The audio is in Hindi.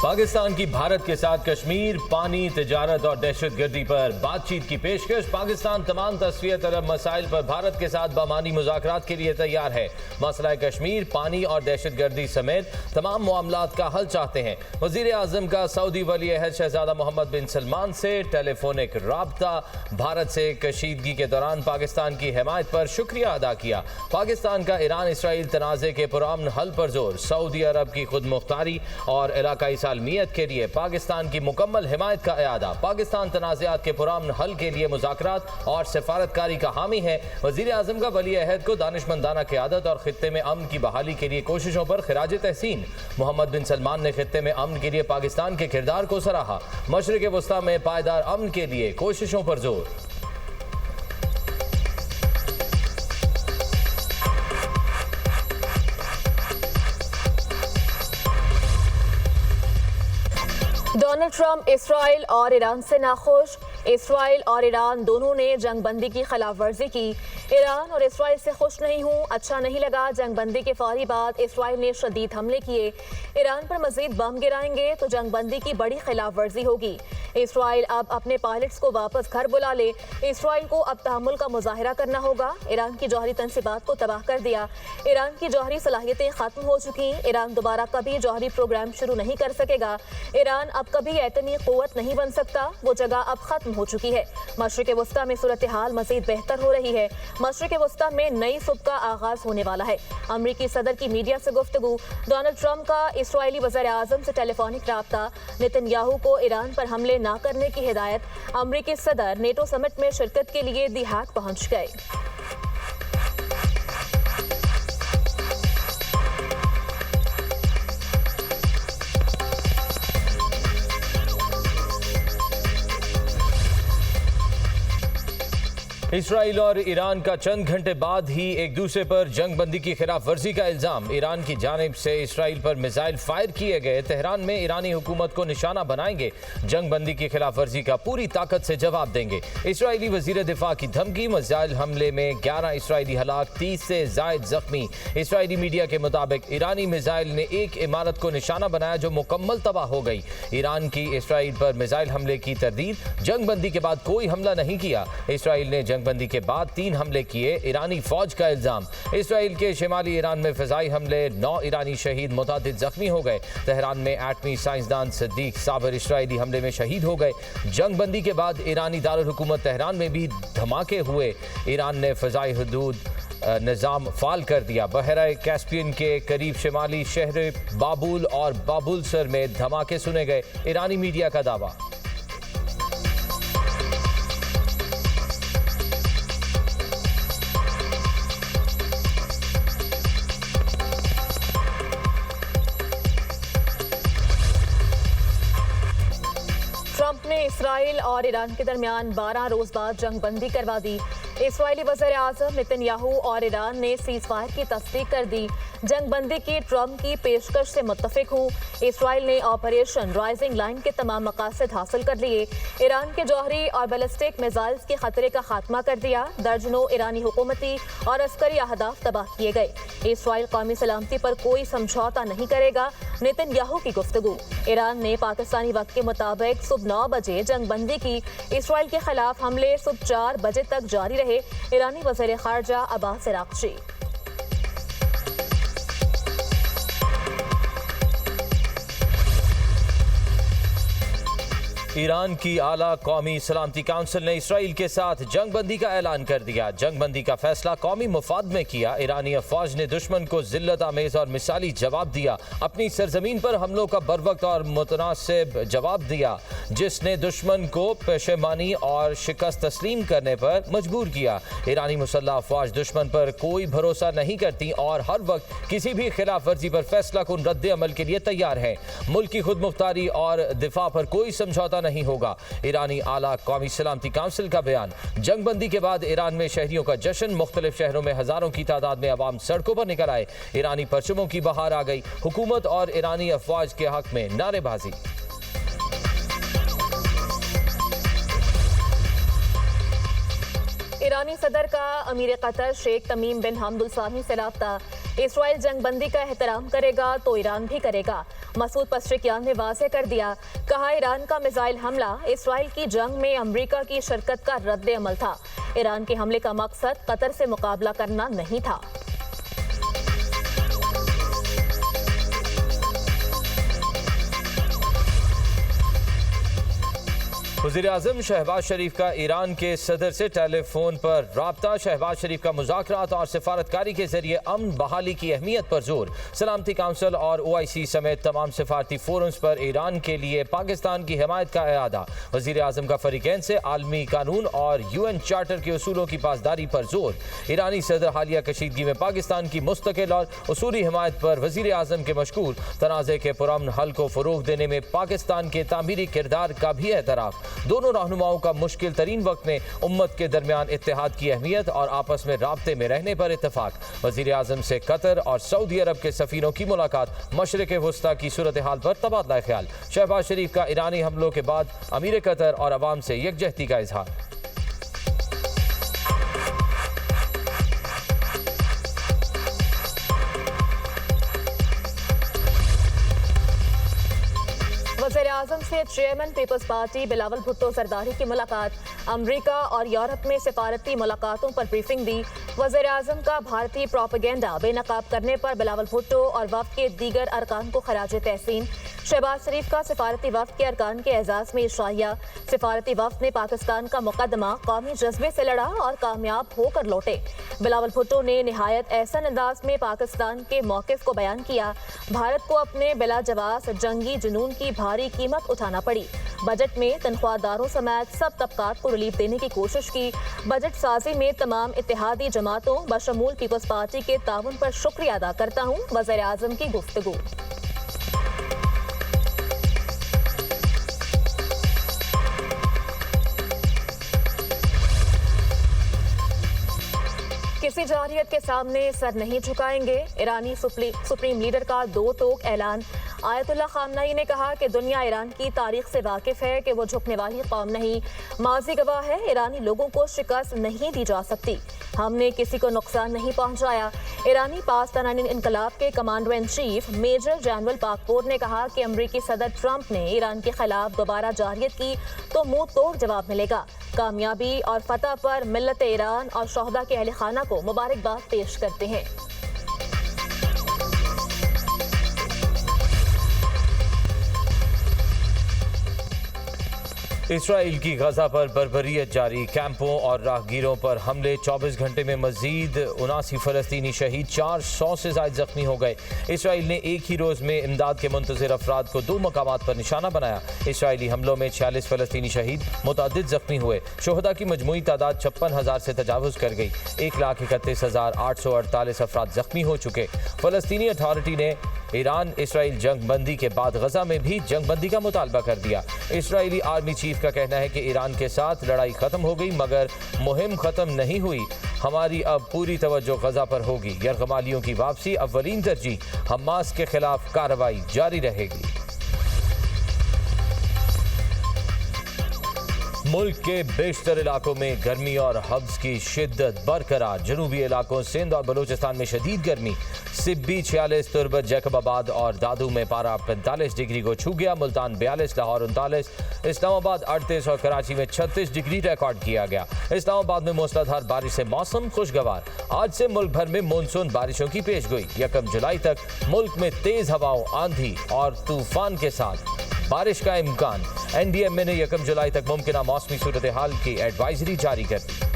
पाकिस्तान की भारत के साथ कश्मीर, पानी, तिजारत और दहशतगर्दी पर बातचीत की पेशकश। पाकिस्तान तमाम तस्वीर तरफ मसाइल पर भारत के साथ बामानी मुज़ाकरात के लिए तैयार है। मसला कश्मीर, पानी और दहशतगर्दी समेत तमाम मामलात का हल चाहते हैं। वज़ीर आज़म का सऊदी वली अहद शहजादा मोहम्मद बिन सलमान से टेलीफोनिक राब्ता। भारत से कशीदगी के दौरान पाकिस्तान की हिमायत पर शुक्रिया अदा किया। पाकिस्तान का ईरान इसराइल तनाज़े के पुरअमन हल पर जोर। सऊदी अरब की खुद मुख्तारी और इलाकाई सालमियत के लिए पाकिस्तान की मुकम्मल हिमायत का इरादा। पाकिस्तान तनाज़ात के पुरअमन हल के लिए मुज़ाकरात और सिफारतकारी का हामी है। वज़ीर आज़म का वली अहद को दानिशमंदाना क़यादत और खित्ते में अमन की बहाली के लिए कोशिशों पर खिराज तहसीन। मोहम्मद बिन सलमान ने खित्ते में अमन के लिए पाकिस्तान के किरदार को सराहा। मशरिक़ वस्ता में पायदार अमन के लिए कोशिशों पर जोर। डोनाल्ड ट्रंप इसराइल और ईरान से नाखुश। इसराइल और ईरान दोनों ने जंग बंदी की खिलाफ वर्जी की। ईरान और इसराइल से खुश नहीं हूँ, अच्छा नहीं लगा। जंग बंदी के फौरी बाद इसराइल ने शदीद हमले किए। ईरान पर मजीद बम गिराएंगे तो जंग बंदी की बड़ी खिलाफ वर्जी होगी। इसराइल अब अपने पायलट्स को वापस घर बुला ले। इसराइल को अब तहम्मुल का मुजाहिरा करना होगा। ईरान की जौहरी तनसीबात को तबाह कर दिया। ईरान की जौहरी सलाहियतें खत्म हो चुकी। ईरान दोबारा कभी जौहरी प्रोग्राम शुरू नहीं कर सकेगा। ईरान अब कभी एटमी क़ुव्वत नहीं बन सकता, वो जगह अब खत्म हो चुकी है। मशरिक़ वस्ता में सूरत हाल मज़ीद बेहतर हो रही है। मशरिक़ वस्ता में नई सुबह का आगाज होने वाला है। अमरीकी सदर की मीडिया से गुफ्तगू। डोनाल्ड ट्रंप का इसराइली वज़ीर आज़म से टेलीफोनिक राब्ता। नेतन्याहू को ईरान पर हमले न करने की हिदायत। अमरीकी सदर नेटो समिट में शिरकत के लिए दी हैक पहुंच गए। इसराइल और ईरान का चंद घंटे बाद ही एक दूसरे पर जंग बंदी की खिलाफ वर्जी का इल्जाम। ईरान की जानिब से इसराइल पर मिसाइल फायर किए गए। तेहरान में ईरानी हुकूमत को निशाना बनाएंगे। जंग बंदी की खिलाफ वर्जी का पूरी ताकत से जवाब देंगे। इसराइली वजीर दिफा की धमकी। मिसाइल हमले में 11 इसराइली हलाक, 30 से जायद जख्मी। इसराइली मीडिया के मुताबिक ईरानी मिसाइल ने एक इमारत को निशाना बनाया जो मुकम्मल तबाह हो गई। ईरान की इसराइल पर मिसाइल हमले की तरदीद। जंग बंदी के बाद कोई हमला नहीं किया। इसराइल ने जंग बंदी के बाद 3 हमले किए। ईरानी फौज का इल्जाम। इसराइल के शिमाली ईरान में फिजाई हमले, 9 ईरानी शहीद, मुतादिद जख्मी हो गए। तेहरान में एटमी साइंसदान सिद्दीक साबिर इसराइली हमले में शहीद हो गए। जंग बंदी के बाद ईरानी दारुल हुकूमत तेहरान में भी धमाके हुए। ईरान ने फिजाई हदूद निज़ाम फाल कर दिया। बहरा कैस्पियन के करीब शिमाली शहर बाबुल और बाबुलसर में धमाके सुने गए। ईरानी मीडिया का दावा। ट्रंप ने इसराइल और ईरान के दरमियान 12 रोज बाद जंग बंदी करवा दी। इसराइली वज़ीर आज़म नेतन्याहू और ईरान ने सीज़ फायर की तस्दीक कर दी। जंग बंदी की ट्रंप की पेशकश से मुत्तफिक हूँ। इसराइल ने ऑपरेशन राइजिंग लाइन के तमाम मकासद हासिल कर लिए। ईरान के जौहरी और बैलिस्टिक मिसाइल्स के खतरे का खात्मा कर दिया। दर्जनों ईरानी हुकूमती और अस्करी अहदाफ तबाह किए गए। इसराइल कौमी सलामती पर कोई समझौता नहीं करेगा, नेतन्याहू की गुफ्तगू। ईरान ने पाकिस्तानी वक्त के मुताबिक सुबह 9 बजे जंग बंदी की। इसराइल के खिलाफ हमले सुबह 4 बजे तक जारी रहे। ईरानी वज़ीर खारजा अब्बास अराग़ची। ईरान की आला कौमी सलामती काउंसिल ने इसराइल के साथ जंग बंदी का ऐलान कर दिया। जंग बंदी का फैसला कौमी मुफाद में किया। ईरानी अफवाज ने दुश्मन को जिल्लत आमेज और मिसाली जवाब दिया। अपनी सरजमीन पर हमलों का बरवक्त और मुतनासिब जवाब दिया, जिसने दुश्मन को पेशेमानी और शिकस्त तस्लीम करने पर मजबूर किया। ईरानी मुसल्लह अफवाज दुश्मन पर कोई भरोसा नहीं करती और हर वक्त किसी भी खिलाफ वर्जी पर फैसला कुन रद्द अमल के लिए तैयार है। मुल्क की खुद मुख्तारी और दिफा पर कोई समझौता नहीं होगा। ईरानी आला कौमी सलामती काउंसिल का बयान। जंग बंदी के बाद ईरान में शहरियों का जश्न। मुख्तलिफ शहरों में हजारों की तादाद में अवाम सड़कों पर निकल आए। ईरानी परचमों की बहार आ गई। हुकूमत और ईरानी अफवाज के हक में नारेबाजी। ईरानी सदर का अमीर कतर शेख तमीम बिन हमद अल सानी से राब्ता। इसराइल जंगबंदी का एहतराम करेगा तो ईरान भी करेगा। मसूद पज़ेश्कियान ने वाज़ेह कर दिया, कहा ईरान का मिसाइल हमला इसराइल की जंग में अमेरिका की शिरकत का रद्द अमल था। ईरान के हमले का मकसद कतर से मुकाबला करना नहीं था। वज़ीर-ए-आज़म शहबाज शरीफ का ईरान के सदर से टेलीफोन पर राब्ता। शहबाज शरीफ का मुज़ाकरात और सिफारतकारी के जरिए अमन बहाली की अहमियत पर जोर। सलामती काउंसिल और OIC समेत तमाम सिफारती फोरम्स पर ईरान के लिए पाकिस्तान की हिमायत का इरादा। वज़ीर-ए-आज़म का फरीकैन से आलमी कानून और UN चार्टर के उसूलों की पासदारी पर जोर। ईरानी सदर हालिया कशीदगी में पाकिस्तान की मुस्तकिल और उसूली हिमायत पर वज़ीर-ए-आज़म के मशकूर। तनाज़े के पुरअमन हल को फ़रोग़ देने में पाकिस्तान के तामीरी किरदार का भी एतराफ़। दोनों रहनुमाओं का मुश्किल तरीन वक्त में उम्मत के दरमियान इत्तेहाद की अहमियत और आपस में राब्ते में रहने पर इत्तफाक। वज़ीर-ए-आज़म से कतर और सऊदी अरब के सफ़ीरों की मुलाकात। मशरिक़ वुस्ता की सूरत हाल पर तबादला ख्याल। शहबाज शरीफ का ईरानी हमलों के बाद अमीर कतर और अवाम से यकजहती का इजहार। वज़ीर-ए-आज़म से chairman people's party Bilawal Bhutto Zardari की मुलाकात। अमरीका और यूरोप में सिफारती मुलाकातों पर ब्रीफिंग दी। वज़ीर-ए-आज़म का भारतीय प्रोपेगेंडा बेनकाब करने पर बिलावल भुट्टो और वफ़द के दीगर अरकान को खराज तहसीन। शहबाज शरीफ का सिफारती वफ़द के अरकान के एजाज़ में इशारिया। सिफारती वफ़द ने पाकिस्तान का मुकदमा कौमी जज्बे से लड़ा और कामयाब होकर लौटे। बिलावल भुट्टो ने निहायत एहसन अंदाज में पाकिस्तान के मौक़िफ़ को बयान किया। भारत को अपने बिलाजवाब जंगी जुनून की भारी कीमत उठाना पड़ी। बजट में तनख्वाहदारों समेत सब तबकात को रिलीफ देने की कोशिश की। बजट साजी में तमाम इत्तेहादी जमातों बशमूल पीपल्स पार्टी के ताउन पर शुक्रिया अदा करता हूँ। वज़ीर-ए-आज़म की गुफ्तगू। किसी जारहियत के सामने सर नहीं झुकाएंगे। ईरानी सुप्रीम लीडर का दो टोक ऐलान। आयतुल्लाह खामनई ने कहा कि दुनिया ईरान की तारीख से वाकिफ है कि वो झुकने वाली कौम नहीं। माजी गवाह है, ईरानी लोगों को शिकस्त नहीं दी जा सकती। हमने किसी को नुकसान नहीं पहुंचाया। ईरानी पाकिस्तानी इनकलाब के commander in chief major general Pakpour ने कहा कि अमरीकी सदर ट्रंप ने ईरान के खिलाफ दोबारा जारहियत की तो मुंह तोड़ जवाब मिलेगा। कामयाबी और फतह पर मिल्लत ईरान और शोहदा के अहले खाना को मुबारकबाद पेश करते हैं। इसराइल की गजा पर बर्बरियत जारी। कैंपों और राहगीरों पर हमले। 24 घंटे में मजीद 79 फलस्तीनी शहीद, 400 से ज्यादा जख्मी हो गए। इसराइल ने एक ही रोज में इमदाद के मुंतज़िर अफराद को 2 मकामात पर निशाना बनाया। इसराइली हमलों में 46 फलस्तीनी शहीद, मुतअद्दिद जख्मी हुए। शोहदा की मजमूई तादाद 56,000 से तजावुज़ कर गई। 1,31,848 अफराद जख्मी हो चुके। फलस्तीनी अथॉरिटी ने ईरान इसराइल जंगबंदी के बाद गजा में भी जंगबंदी का मुतालबा कर दिया। इसराइली आर्मी चीफ का कहना है कि ईरान के साथ लड़ाई खत्म हो गई मगर मुहिम खत्म नहीं हुई। हमारी अब पूरी तवज्जो गजा पर होगी। यरगमालियों की वापसी अव्वलीन तरजीह। हमास के खिलाफ कार्रवाई जारी रहेगी। मुल्क के बेशतर इलाकों में गर्मी और हब्स की शिद्दत बरकरार। जनूबी इलाकों सिंध और बलूचिस्तान में शदीद गर्मी। सिब्बी 46, तुरबत, जैकबाबाद और दादू में पारा 45 डिग्री को छू गया। मुल्तान 42, लाहौर 39, इस्लामाबाद 38 और कराची में 36 डिग्री रिकॉर्ड किया गया। इस्लामाबाद में मूसलाधार बारिश से मौसम खुशगवार। आज से मुल्क भर में मानसून बारिशों की पेशगोई। 1 जुलाई तक मुल्क में तेज हवाओं, आंधी और तूफान के साथ बारिश का इम्कान। NDMA ने 1 जुलाई तक मुमकिन मौसमी सूरत हाल की एडवाइजरी जारी कर दी।